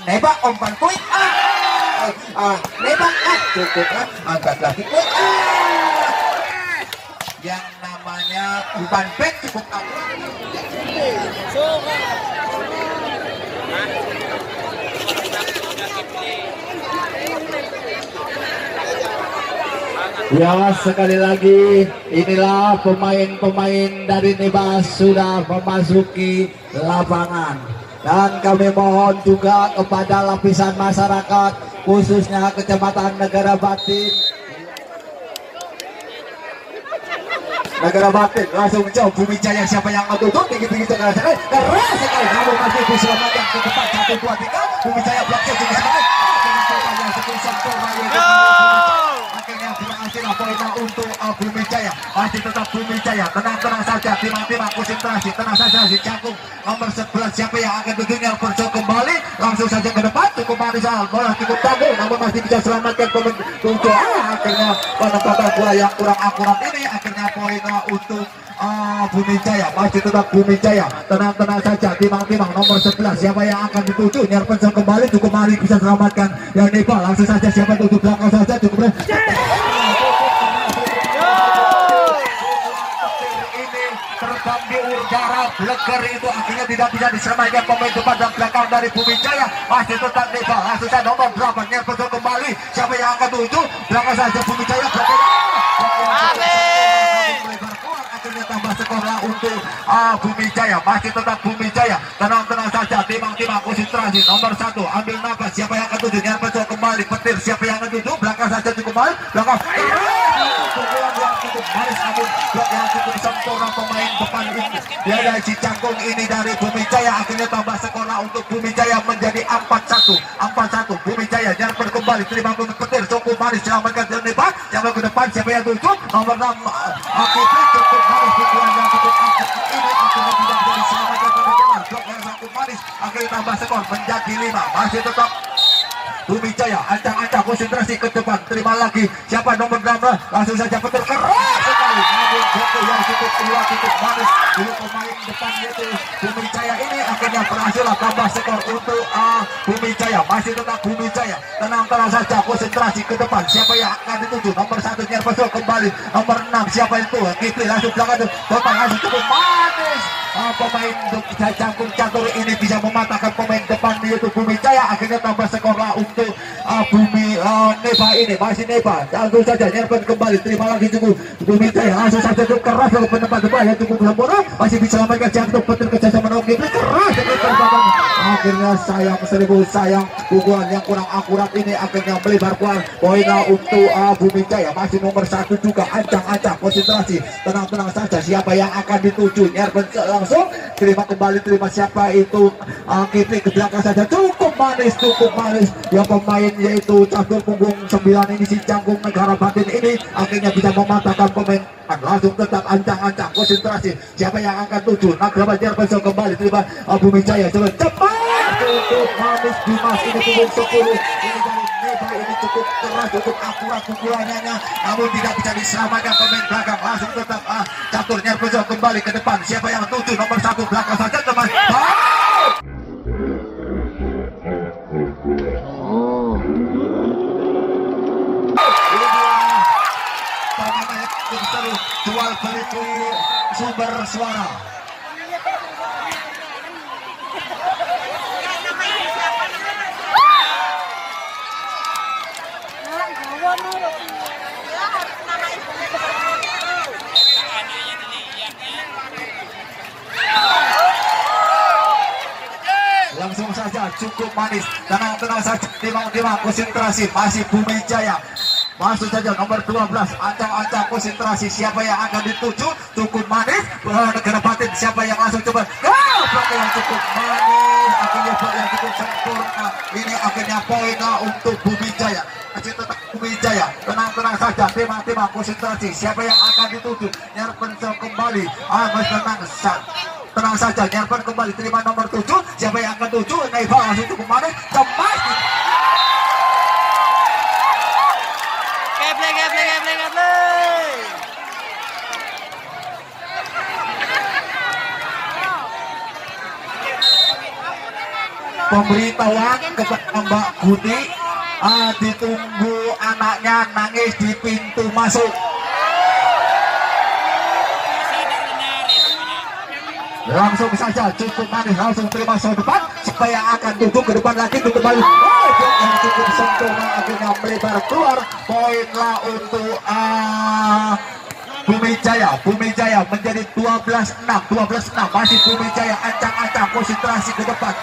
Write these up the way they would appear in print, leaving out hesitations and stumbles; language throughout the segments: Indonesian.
nembak umpan quick nembak cukup angkat lagi quick yang namanya umpan back cukup ya. Sekali lagi inilah pemain-pemain dari Nebas sudah memasuki lapangan, dan kami mohon juga kepada lapisan masyarakat khususnya Kecamatan Negara Batin langsung jauh Bumi Jaya. Siapa yang tutup tinggi-tinggi keras sekali namun masih diselamatkan ke depan 1 2 3 Bumi Jaya blokir tinggi sekali akhirnya berhasil poin untuk Bumi Jaya. Masih tetap Bumi Jaya, tenang saja, timang-timang konsentrasi, tenang saja si Cakung nomor 11 siapa yang akan tentunya berjuang kembali langsung saja ke depan, cukup manis bola cukup tangguh namun masih bisa selamatkan pemain untuk akhirnya penempatan bola yang kurang akurat ini akhirnya poin untuk Bumi Jaya. Masih tetap Bumi Jaya, tenang saja, timang-timang nomor 11 siapa yang akan dituju, Nyarpenson kembali cukup mari bisa selamatkan yang Nepal langsung saja siapa tutup belakang saja cukup terbang di udara bleger itu akhirnya tidak bisa diselamatkan pemain depan dan belakang dari Bumi Jaya. Masih tetap Nepal langsung saja nomor 8 Nyarpenson kembali siapa yang akan tuju belakang saja Bumi Jaya akhirnya tambah skor untuk Bumi Jaya. Masih tetap Bumi Jaya, tenang saja, timang-timang konsentrasi nomor 1 ambil nafas siapa yang akan tuju, Nyarpenson kembali petir siapa yang akan tuju belakang saja cukup baik belakang yang cukup manis namun blok yang cukup sempurna pemain depan ini dia dari Cicangkung ini dari Bumi Jaya. Akhirnya tambah skor untuk Bumi Jaya menjadi 4-1 Bumi Jaya. Nyarpen kembali terima petir cukup manis selamatkan Nepal yang ke depan siapa yang tuju nomor 6 Akifri cukup manis pukulan yang cukup angkat ini akhirnya tidak bisa diselamatkan teman-teman blok yang cukup manis akhirnya tambah skor menjadi 5. Masih tetap Bumi Jaya ancang-ancang konsentrasi ke depan terima lagi siapa nomor 6 langsung saja petir keras sekali namun jatuh yang cukup kuat cukup manis dulu pemain depan itu Bumi Jaya ini akhirnya berhasil tambah skor untuk Bumi Jaya. Masih tetap Bumi Jaya, tenang saja konsentrasi ke depan siapa yang akan dituju nomor 1 Nyarpenson kembali nomor 6 siapa itu Kipli langsung belakang total langsung cukup manis pemain Cangkung Catur ini bisa mematahkan pemain depan yaitu Bumi Jaya. Akhirnya tambah skor untuk Bumi Neva ini masih Neva langsung saja Nyarpen kembali terima lagi cukup Bumi Jaya langsung saja cukup keras ke penempat depan yang cukup sempurna masih bisa selamatkan Jantung petir kerjasama Noki keras akhirnya sayang pukulan yang kurang akurat ini akhirnya melebar keluar poin untuk Bumi Jaya. Masih nomor 1 juga ancang-ancang konsentrasi tenang saja siapa yang akan dituju Nyarpen langsung terima siapa itu Kipli ke belakang saja cukup manis yang pemain yaitu catur punggung 9 ini si Cangkung Negara Batin ini akhirnya bisa mematahkan pemain langsung tetap ancang-ancang konsentrasi siapa yang akan tuju Negara Nyarpenson kembali terima Bumi Jaya cepat cukup manis Dimas ini punggung 10 ini dari Neva ini cukup keras cukup akurat pukulannya namun tidak bisa diselamatkan pemain belakang langsung tetap catur Nyarpenson kembali ke depan siapa yang tuju nomor 1 belakang saja teman jual beli sumber suara langsung saja cukup manis tenang saja timang konsentrasi masih Bumi Jaya. Masuk saja nomor 12 ancang-ancang konsentrasi siapa yang akan dituju cukup manis Negara Batin siapa yang langsung coba blok yang cukup manis akhirnya blok yang cukup sempurna ini akhirnya poin untuk Bumi Jaya. Masih tetap Bumi Jaya tenang saja timang konsentrasi siapa yang akan dituju Nyarpenson kembali tenang saja Nyarpen kembali terima nomor 7 siapa yang akan tuju Neva langsung cukup manis cemas pemberitahuan kepada Mbak Guti, ditunggu anaknya nangis di pintu masuk. Langsung saja cukup manis, langsung terima show depan supaya akan duduk ke depan lagi ke kembali. Yang cukup sempurna akhirnya melebar keluar. Poinlah untuk Bumi Jaya. Bumi Jaya menjadi 12-6, 12-6. Masih Bumi Jaya ancang-ancang konsentrasi ke depan.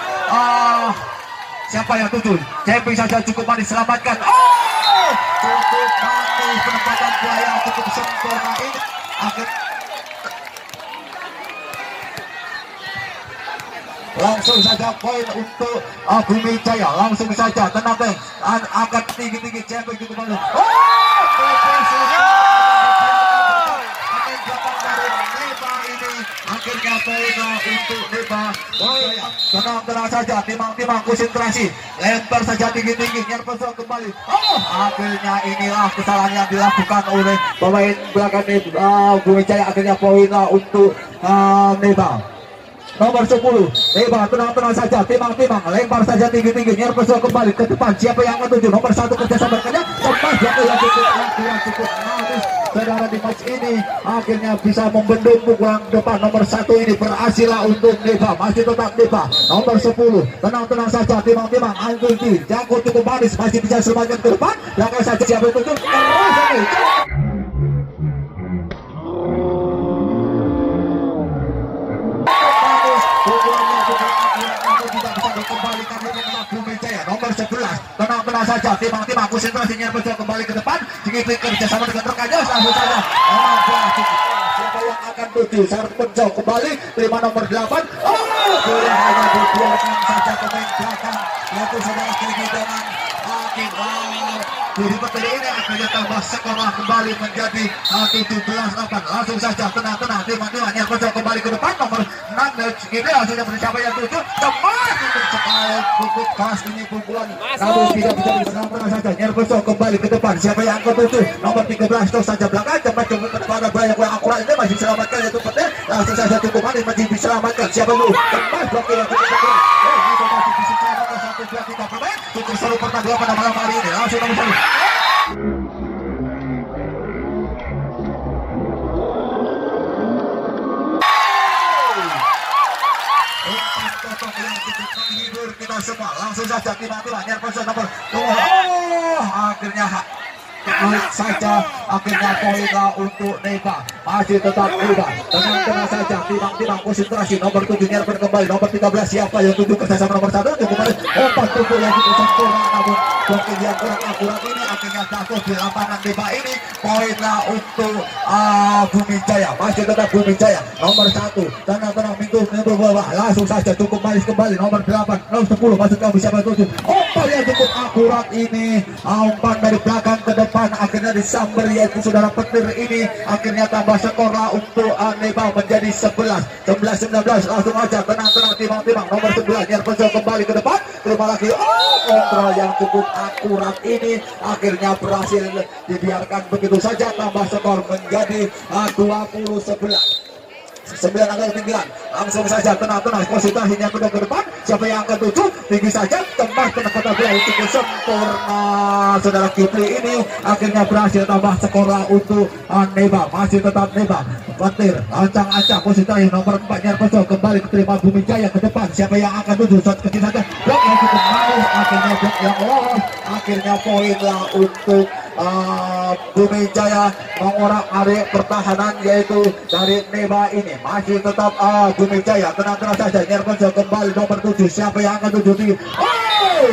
Siapa yang tuju? Camping saja cukup manis, selamatkan. Cukup manis penempatan bola yang cukup sempurna ini. Langsung saja poin untuk Bumi Jaya. Langsung saja tenang deh, angkat tinggi-tinggi camping cukup manis. Akhirnya poin untuk Neba. Tenang saja, timang-timang konsentrasi, lempar saja tinggi-tinggi, nyerpesok kembali. Akhirnya inilah kesalahan yang dilakukan oleh pemain belakang Bumi Jaya. Akhirnya poin untuk Neba. Nomor 10, Neba, tenang saja, timang-timang, lempar saja tinggi-tinggi, nyerpesok kembali ke depan. Siapa yang ketujuh? Nomor 1 kerjasama kerja, cepat yang cukup manis. Saudara di match ini akhirnya bisa membendung pukulan depan. Nomor 1 ini berhasil untuk Neba, masih tetap Neba. Nomor 10, tenang saja, timang-timang, Anggunti, Jangkut cukup manis, masih bisa selamatkan ke depan. Belakang saja siapa yang ketujuh? Nomor 11, tenang saja, timang-timang konsentrasinya berjalan kembali ke depan, sedikit kerjasama dengan rekannya, langsung saja. Siapa yang akan tuju? Syarat penjauh kembali, terima nomor 8. Boleh hanya dibiarkan saja pemain belakang, yaitu saudara Kiki dengan Hakim. Jadi peteri ini akhirnya tambah skor kembali menjadi 17-8. Langsung saja, tenang, timang-timang yang berjalan kembali ke depan. Nomor 6, ini hasilnya mencapai yang 7. Cepat untuk sekali cukup keras ini pukulan. Namun tidak bisa disenangkan saja. Nyerbeso kembali ke depan. Siapa yang ke-7? Nomor 13 terus saja belakang. Cepat ke depan banyak yang akurat ini masih diselamatkan yaitu petir. Langsung saja cukup manis masih diselamatkan. Siapa dulu? Cepat blokir yang cukup akurat. Itu masih bisa diselamatkan 1-2-3 pemain. Cukup seru pertandingan pada malam hari ini. Langsung nomor 1. Menghibur kita semua. Langsung saja timang-timang nyerpesok nomor 2. Akhirnya saja akhirnya poinlah untuk Neba, masih tetap Neba. Tenang saja, timang-timang konsentrasi. Nomor 7 nyerpen kembali. Nomor 13 siapa yang tuju kerjasama nomor 1 cukup manis. Umpan tubuh yang cukup sempurna, namun blocking yang kurang akurat ini akhirnya jatuh di lapangan Neba ini. Poinlah untuk Bumi Jaya, masih tetap Bumi Jaya. Nomor 1 tenang minggu bawah. Langsung saja cukup manis kembali. Nomor 8, nomor 10 masuk kami siapa yang tuju. Umpan yang cukup akurat ini, umpan dari belakang ke depan. Akhirnya disamber yaitu saudara petir ini. Akhirnya tambah skorlah untuk Neba menjadi 11-19. Langsung aja tenang timang-timang. Nomor 11 nyerpesok kembali ke depan. Terima lagi kontrol yang cukup akurat ini akhirnya berhasil dibiarkan begitu saja. Tambah skor menjadi 20-11. 9 angka ketinggian. Langsung saja tenang konsentrasinya ke depan. Siapa yang akan tuju? Tinggi saja, tembak penempatan bola untuk sempurna. Saudara Kipli ini akhirnya berhasil tambah skor untuk Neba, masih tetap Neba. Petir ancang-ancang konsentrasi. Nomor 4 nyerpesok kembali terima Bumi Jaya ke depan. Siapa yang akan tuju? Shot kecil saja, blok yang cukup manis. Akhirnya blok yang lolos. Akhirnya poinlah untuk Bumi Jaya mengorak area pertahanan yaitu dari Neba ini. Masih tetap Bumi Jaya. Tenang saja, nyerpesok kembali nomor 7. Siapa yang akan tuju tinggi?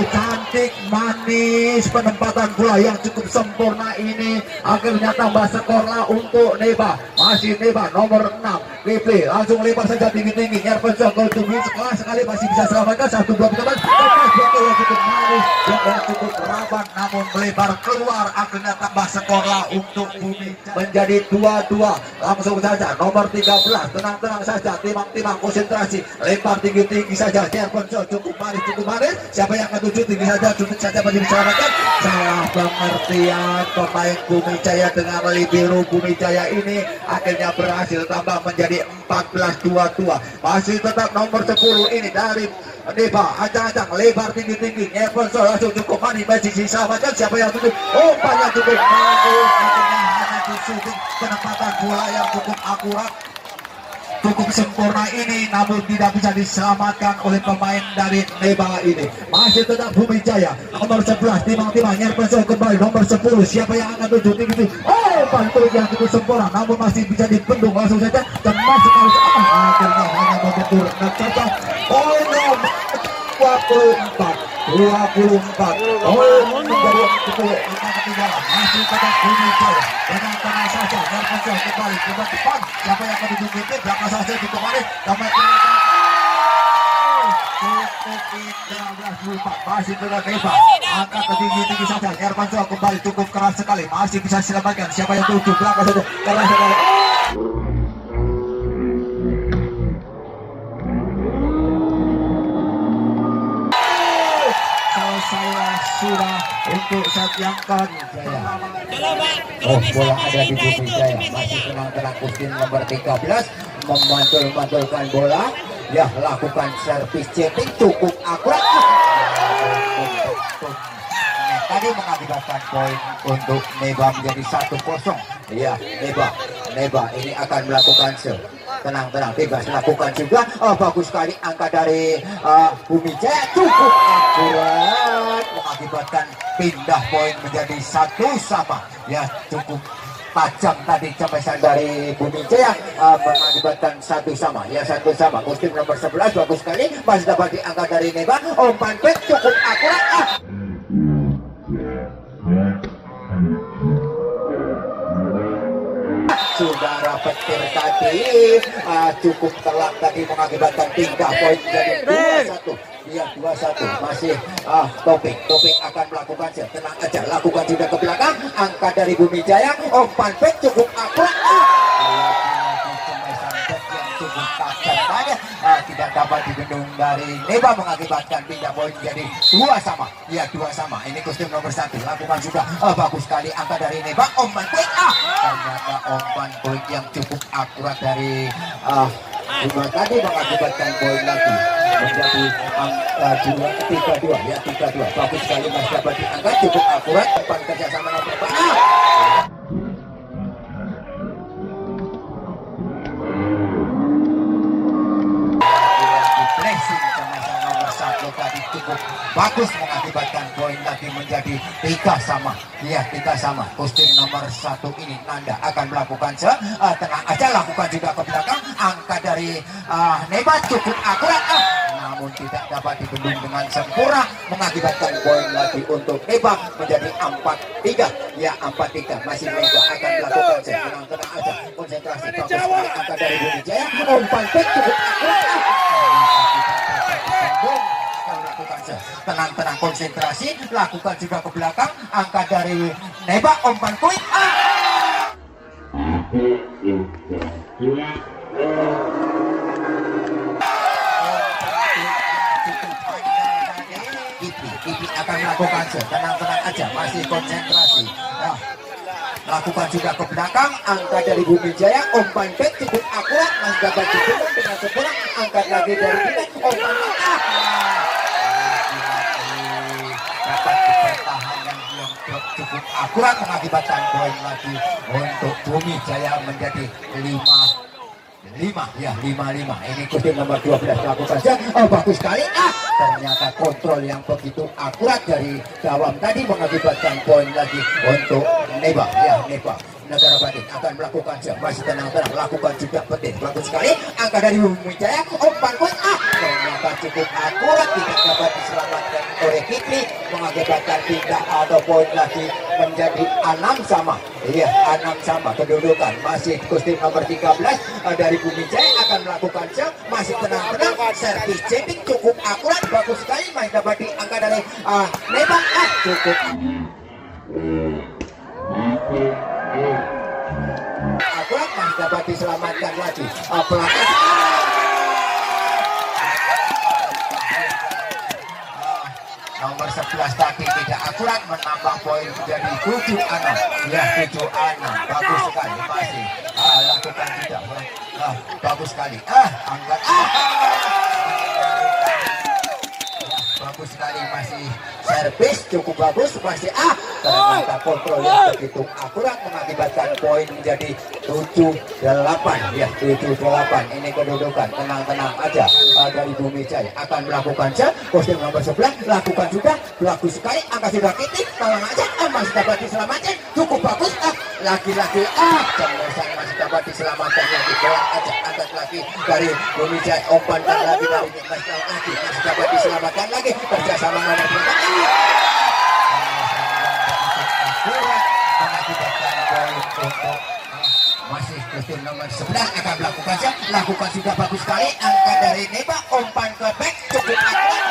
Cantik manis penempatan bola yang cukup sempurna ini. Akhirnya tambah skorlah untuk Neba, masih Neba. Nomor 6 Kipli langsung lempar saja tinggi-tinggi. Nyerpesok ke tinggi sekali masih bisa selamatkan 1-2 teman. Yang cukup manis, yang cukup rapat namun melebar keluar. Akhirnya tambah skorlah untuk Bumi menjadi 2-2. Langsung saja nomor 13 tenang saja, timang-timang konsentrasi, lempar tinggi-tinggi saja. Nyerpesok cukup manis. Siapa yang ketujuh? Tinggi saja, cukup saja masih diselamatkan. Salah pengertian pemain Bumi Jaya dengan libero Bumi Jaya ini akhirnya berhasil tambah menjadi 14-22. Masih tetap nomor 10 ini dari Neba, acang-acang lebar tinggi-tinggi. Everson langsung cukup manis, masih sisa macam siapa yang tutup? Umpannya cukup bagus, akhirnya hanya disusun penempatan bola yang cukup akurat, cukup sempurna ini, namun tidak bisa diselamatkan oleh pemain dari Neba ini. Masih tetap Bumi Jaya nomor 11 timang-timang Nyerpenso kembali nomor 10. Siapa yang akan tuju tinggi? Oh, bantu yang cukup sempurna, namun masih bisa dibendung langsung saja dan masuk harus akhirnya hanya membentur dan cocok. Oh, nomor 24. Oh, menjadi 10 angka ketinggalan. Masih tetap Bumi Jaya dengan tenang saja. Nyerpenso kembali ke depan. Siapa yang akan tuju tinggi? Belakang saja di kembali. Sampai masih tetap Neba, angka tinggi-tinggi saja. Nyerpenso kembali cukup keras sekali, masih bisa diselamatkan. Siapa yang tuju belakang saja keras sekali. Saya sudah untuk saat yang Jaya. Oh, bola ada di Bumi Jaya. Masih tenang-tenang Kustin nomor 13 memantul-mantulkan bola. Ya, lakukan servis jetting cukup akurat. Tadi mengakibatkan poin untuk Neba menjadi 1-0. Ya, Neba ini akan melakukan tenang-tenang, bebas lakukan juga. Oh, bagus sekali angka dari Bumi Jaya cukup akurat mengakibatkan pindah poin menjadi 1-1. Ya, cukup tajam tadi cemesan dari Bumi Jaya mengakibatkan 1-1. Ya, 1-1. Kostum nomor 11 bagus sekali, masih dapat diangkat dari Neba. Umpan back cukup akurat. Saudara petir tadi cukup telak tadi mengakibatkan pindah poin menjadi 2-1. Iya, 2-1. Masih Topik akan melakukan tenang aja, lakukan juga ke belakang. Angka dari Bumi Jaya, umpan back cukup akurat. Cukup tajam saja, tidak dapat dibendung dari Neba mengakibatkan pindah poin menjadi 2-2. Ya, 2-2. Ini kostum nomor 1 lakukan juga bagus sekali angka dari Neba. Umpan poin ternyata umpan poin yang cukup akurat dari Bima tadi mengakibatkan poin lagi menjadi angka 3-2. Ya, 3-2. Bagus sekali masih dapat diangkat cukup akurat. Umpan kerjasama nomor 4. Tadi cukup bagus mengakibatkan poin lagi menjadi 3-3. Ya, 3-3. Kostum nomor 1 ini Nanda akan melakukan tenang aja, lakukan juga ke belakang. Angka dari Neba cukup akurat, namun tidak dapat dibendung dengan sempurna mengakibatkan poin lagi untuk Neba menjadi 4-3. Ya, 4-3. Masih Neba akan melakukan tenang aja, konsentrasi. Bagus angka dari Bumi Jaya. Umpan back cukup akurat. Tenang-tenang konsentrasi, lakukan juga ke belakang. Angka dari Neba, umpan kuit. Ipi akan melakukan tenang-tenang aja, masih konsentrasi. Lakukan juga ke belakang. Angka dari Bumi Jaya, umpan back cukup akurat, masih dapat dibendung dengan sempurna. Angkat lagi dari kita, umpan cukup akurat mengakibatkan poin lagi untuk Bumi Jaya menjadi 5-5. Ya, 5-5. Ini kostum nomor 12 lakukan saja. Oh, bagus sekali. Ternyata kontrol yang begitu akurat dari Dawam tadi mengakibatkan poin lagi untuk Neba. Ya, Neba Negara Batin akan melakukan masih tenang-tenang, lakukan juga Petir. Bagus sekali angka dari Bumi Jaya. Umpan kuat ternyata cukup akurat, tidak dapat diselamatkan oleh Kikli mengakibatkan pindah atau poin lagi menjadi 6-6. Iya, 6-6 kedudukan. Masih kostum nomor 13 dari Bumi Jaya akan melakukan masih tenang-tenang, servis jetting cukup akurat, bagus sekali, masih dapat diangkat dari Neba. Cukup akurat, masih dapat diselamatkan lagi pelanggan. Nomor 11 tadi tidak akurat, menambah poin menjadi 7-6. Ya, 7-6. Bagus sekali masih lakukan juga. Bagus sekali. Angkat. Bagus sekali, masih servis cukup bagus, masih ternyata kontrol yang begitu akurat mengakibatkan poin menjadi 7-8 ya, 7-8. Ini kedudukan, tenang-tenang aja. Dari Bumi Jaya akan melakukan set, kostum nomor 11 lakukan juga, bagus sekali, angka sudah titik, tolong aja, masih dapat diselamatkan, cukup bagus, lagi-lagi Cemesan masih dapat diselamatkan, lagi bola aja, angkat lagi dari Bumi Jaya, umpankan lagi dari Mas lagi, masih dapat diselamatkan lagi, kerjasama nomor 4 mengakibatkan poin untuk masih kostum nomor 11 akan melakukan set, lakukan sudah bagus sekali, angka dari Neba, umpan ke back cukup akurat,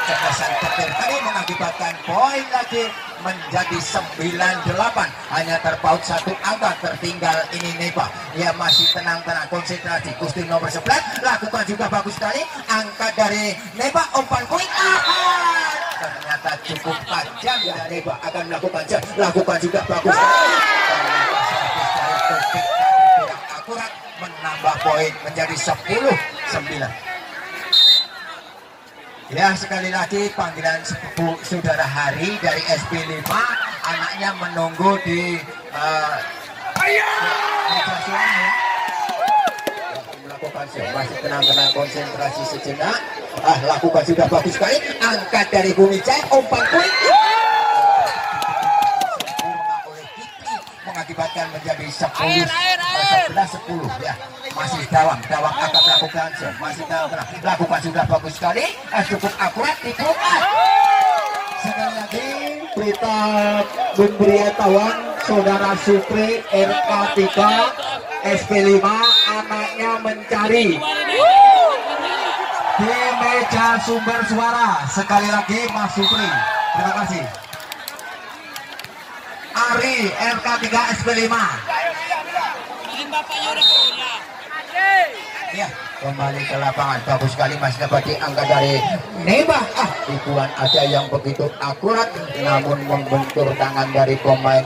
cegasan petir tadi mengakibatkan poin lagi menjadi 9-8, hanya terpaut satu angka, tertinggal ini Neba. Dia masih tenang-tenang, konsentrasi, kostum nomor 11 lakukan juga bagus sekali, angka dari Neba, umpan quick, ternyata cukup tajam ya. Neba akan melakukan jam, lakukan juga bagus sekali, kurang akurat, menambah poin menjadi 10-9. Ya, sekali lagi panggilan sepupu saudara Hari dari SP5, anaknya menunggu di meja zona ya. Melakukan show, masih tenang-tenang, konsentrasi sejenak. Lakukan sudah bagus sekali, angkat dari Bumi Jaya, umpan poin oleh Kiki mengakibatkan menjadi 11-10 ya. Masih dawang akan melakukan show, masih tenang-tenang, lakukan sudah bagus sekali, cukup akurat, itu sekali lagi berita pemberitahuan saudara Supri RK3 SP5 anaknya mencari di meja sumber suara. Sekali lagi Mas Supri, terima kasih. Ari RK3 SP5 ya, kembali ke lapangan, bagus sekali, masih dapat diangkat dari Neba. Ikuan aja yang begitu akurat, namun membentur tangan dari pemain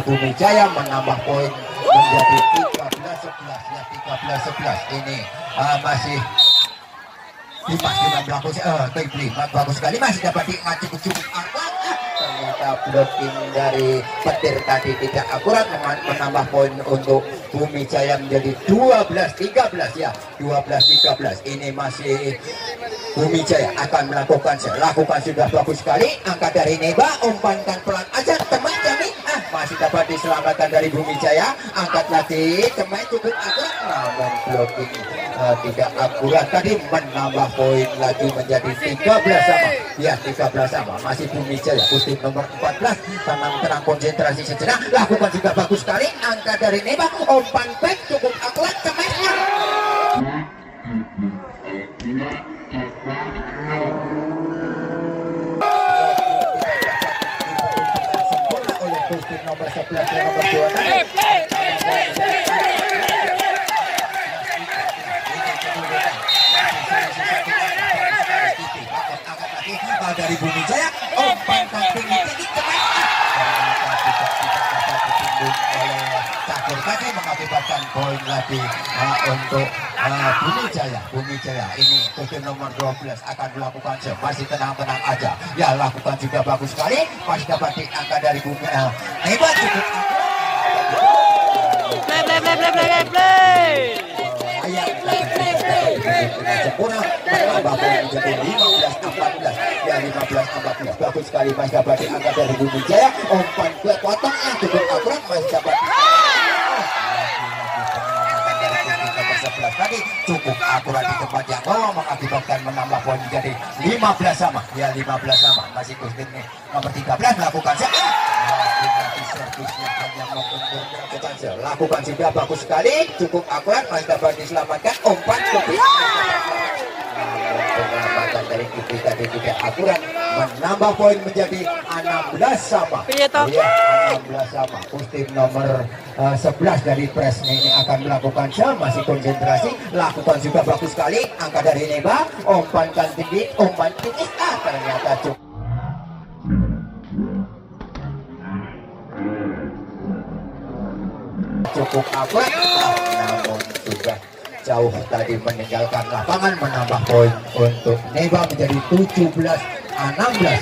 Bumi Jaya, menambah poin menjadi 13-11 ya, 13-11. Ini masih bagus sekali, masih dapat diangkat cukup akurat. Ternyata blocking dari petir tadi tidak akurat, menambah poin untuk Bumi Jaya menjadi 12-13 ya, 12-13. Ini masih Bumi Jaya akan melakukan sudah bagus sekali, angka dari Neba, umpankan pelan aja, teman kami masih dapat diselamatkan dari Bumi Jaya, angkat lagi, teman cukup akurat, namun blocking tidak akurat tadi, menambah poin lagi menjadi 13 sama ya, 13 sama, masih Bumi Jaya, kostum nomor 14, tenang-tenang, konsentrasi sejenak, lakukan juga bagus sekali, angka dari Neba, umpan back cukup akurat, temannya oleh kostum nomor 11 dan nomor 2 dari Bumi Jaya, umpan tinggi oleh cakur tadi mengakibatkan poin lagi untuk Bumi Jaya. Ini kostum nomor 12 akan melakukan show, masih tenang-tenang aja ya, lakukan juga bagus sekali, masih dapat diangkat dari Bumi hebat, cukup sempurna, menambah poin menjadi 15-14 ya, 15-14 bagus sekali, masih dapat diangkat dari Bumi Jaya, umpan ke potongnya cukup akurat, masih dapat tadi cukup akurat di tempat yang bawah, mengakibatkan menambah poin menjadi 15 sama ya, 15 sama, masih kostum nomor 13 melakukan servisnya hanya lakukan juga bagus sekali, cukup akurat, masih dapat diselamatkan, umpan penyelamatan dari Kiki tadi tidak akurat, menambah poin menjadi 16 sama ya, 16 sama, kostum nomor 11 dari Presnya ini akan melakukan jam, masih konsentrasi, lakukan juga bagus sekali, angka dari Neba, umpankan tinggi, umpan tinggi, ternyata cukup cukup akurat, namun sudah jauh tadi meninggalkan lapangan, menambah poin untuk Neba menjadi 17-16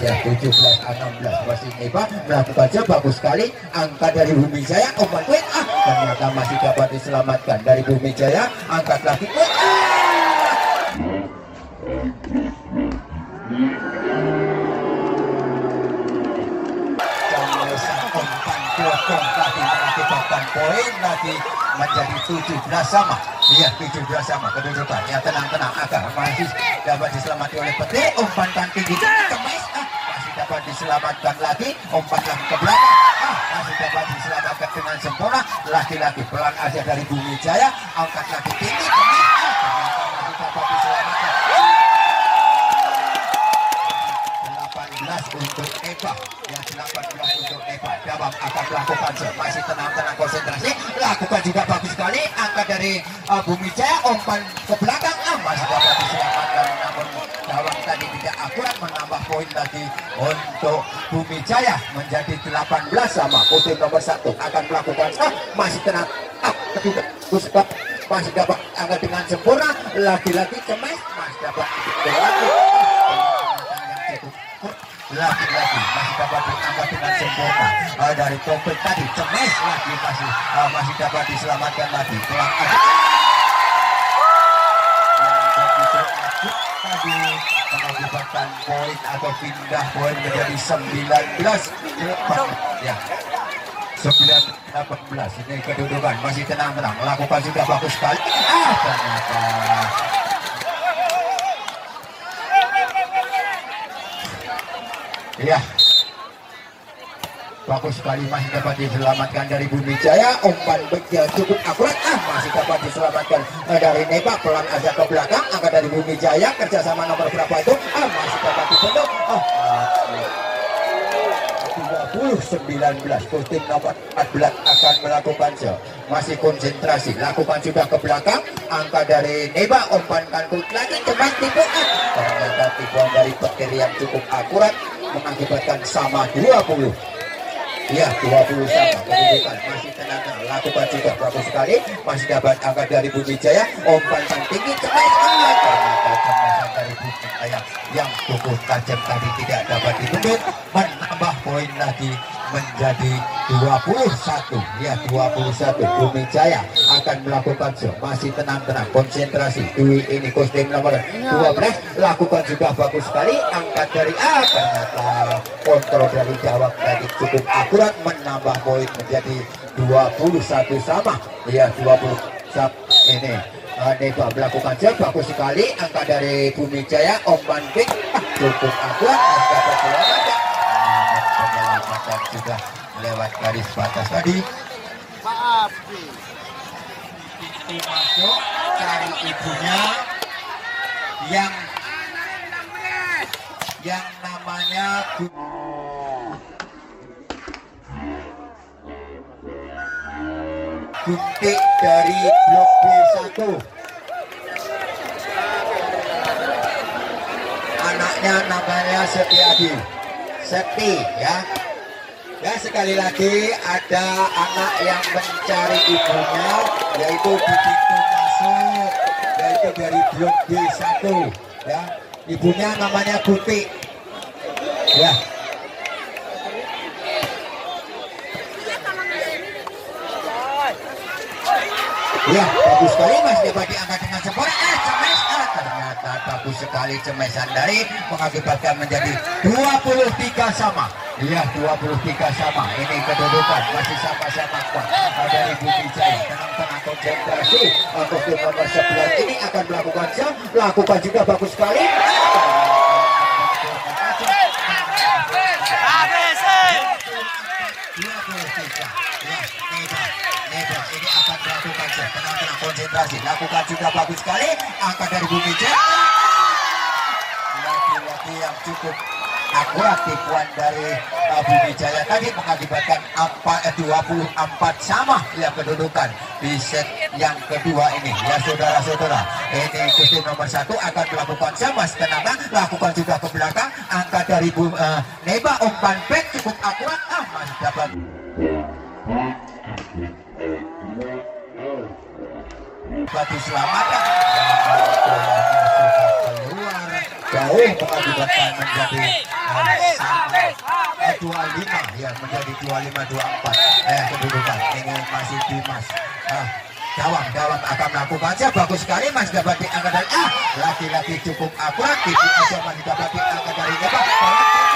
ya, 17-16. Masih Neba melakukan job bagus sekali, angka dari Bumi Jaya umpan kuit, ternyata masih dapat diselamatkan dari Bumi Jaya, angkat lagi kuit, potong tadi mengakibatkan poin lagi menjadi 17 sama. Iya, 17 sama kedudukan. Ya, tenang-tenang agar masih dapat diselamatkan oleh Petir. Umpan tinggi kemis, masih dapat diselamatkan lagi. Umpan lagi ke belakang, masih dapat diselamatkan dengan sempurna. Laki-laki pelan aja dari Bumi Jaya, angkat lagi tinggi kemis, ternyata masih dapat diselamatkan. 18 untuk Eva, yang 18 untuk Eva. Dabang akan melakukan masih tenang-tenang konsentrasi, lakukan juga bagus sekali angka dari Bumi Jaya, umpan ke belakang, masih dapat diselamatkan, namun Dabang tadi tidak akurat, menambah poin lagi untuk Bumi Jaya menjadi 18 sama. Puting nomor 1 akan melakukan masih tenang, ketika Puspa masih dapat angka dengan sempurna, lagi-lagi cemas, masih dapat lagi-lagi masih dapat diangkat dengan sempurna dari topik tadi, cemes lagi masih dapat diselamatkan lagi. Pelan tadi mengakibatkan poin atau pindah poin menjadi 19 ya, 19-18. Ini kedudukan masih tenang-tenang, melakukan sudah bagus sekali, ternyata ya, bagus sekali masih dapat diselamatkan dari Bumi Jaya. Umpan yang cukup akurat, masih dapat diselamatkan dari Neba. Pelan aja ke belakang, angka dari Bumi Jaya, kerjasama nomor berapa itu, masih dapat dibentuk. 20-19. Puting nomor 14 akan melakukan show, masih konsentrasi, lakukan juga ke belakang, angka dari Neba, umpan kantut lagi, cepat tipu, ternyata tipuan dari Petir yang cukup akurat mengakibatkan sama 20. Ya, 20 sama kedudukan, masih tenang, lakukan juga bagus sekali, masih dapat angka dari Bumi Jaya, umpan tinggi, ternyata cemasan dari Bumi Jaya yang cukup tajam tadi tidak dapat dibendung, menambah poin lagi menjadi 21. Ya, 21. Bumi Jaya akan melakukan show, masih tenang-tenang, konsentrasi. Dwi ini kostum nomor 12, lakukan juga bagus sekali, angkat dari ternyata kontrol dari jawab tadi cukup akurat, menambah poin menjadi 21 sama. Ya, 20 sama. Ini Neva melakukan show, bagus sekali, angka dari Bumi Jaya, umpan big cukup akurat, dapat selamatkan, penyelamatan juga lewat garis batas tadi. Masuk cari ibunya yang namanya Guntik dari blok B1. Anaknya namanya Setiadi, Sekti ya. Ya, sekali lagi ada anak yang mencari ibunya, yaitu di pintu masuk, yaitu dari blok B1 ya. Ibunya namanya Guntik ya. Ya, bagus sekali, masih dapat diangkat dengan sempurna. Cemes, ternyata bagus sekali cemesan dari, mengakibatkan menjadi 23 sama. Iya, 23 sama. Ini kedudukan masih sama-sama kuat dari Bumi Jaya. Tenang-tenang konsentrasi. Kostum nomor 11 ini akan melakukan show, lakukan juga bagus sekali. Ini akan melakukan show, tenang-tenang konsentrasi, lakukan juga bagus sekali, angka dari Bumi Jaya. Laki-laki yang cukup akurat, tipuan dari Bumi Jaya tadi mengakibatkan 24 sama ya kedudukan di set yang kedua ini ya, saudara-saudara. Ini kostum nomor 1 akan melakukan sama, tenang, lakukan juga ke belakang, angka dari Neba, umpan back cukup akurat, masih dapat dapat diselamatkan. Keluar jauh mengakibatkan menjadi 25 ya, menjadi 25-24 kedudukan ini masih Dimas. Gawang akan melakukannya bagus sekali, Mas, dapat diangkat dari lagi-lagi cukup akurat, masih dapat diangkat dari Neba.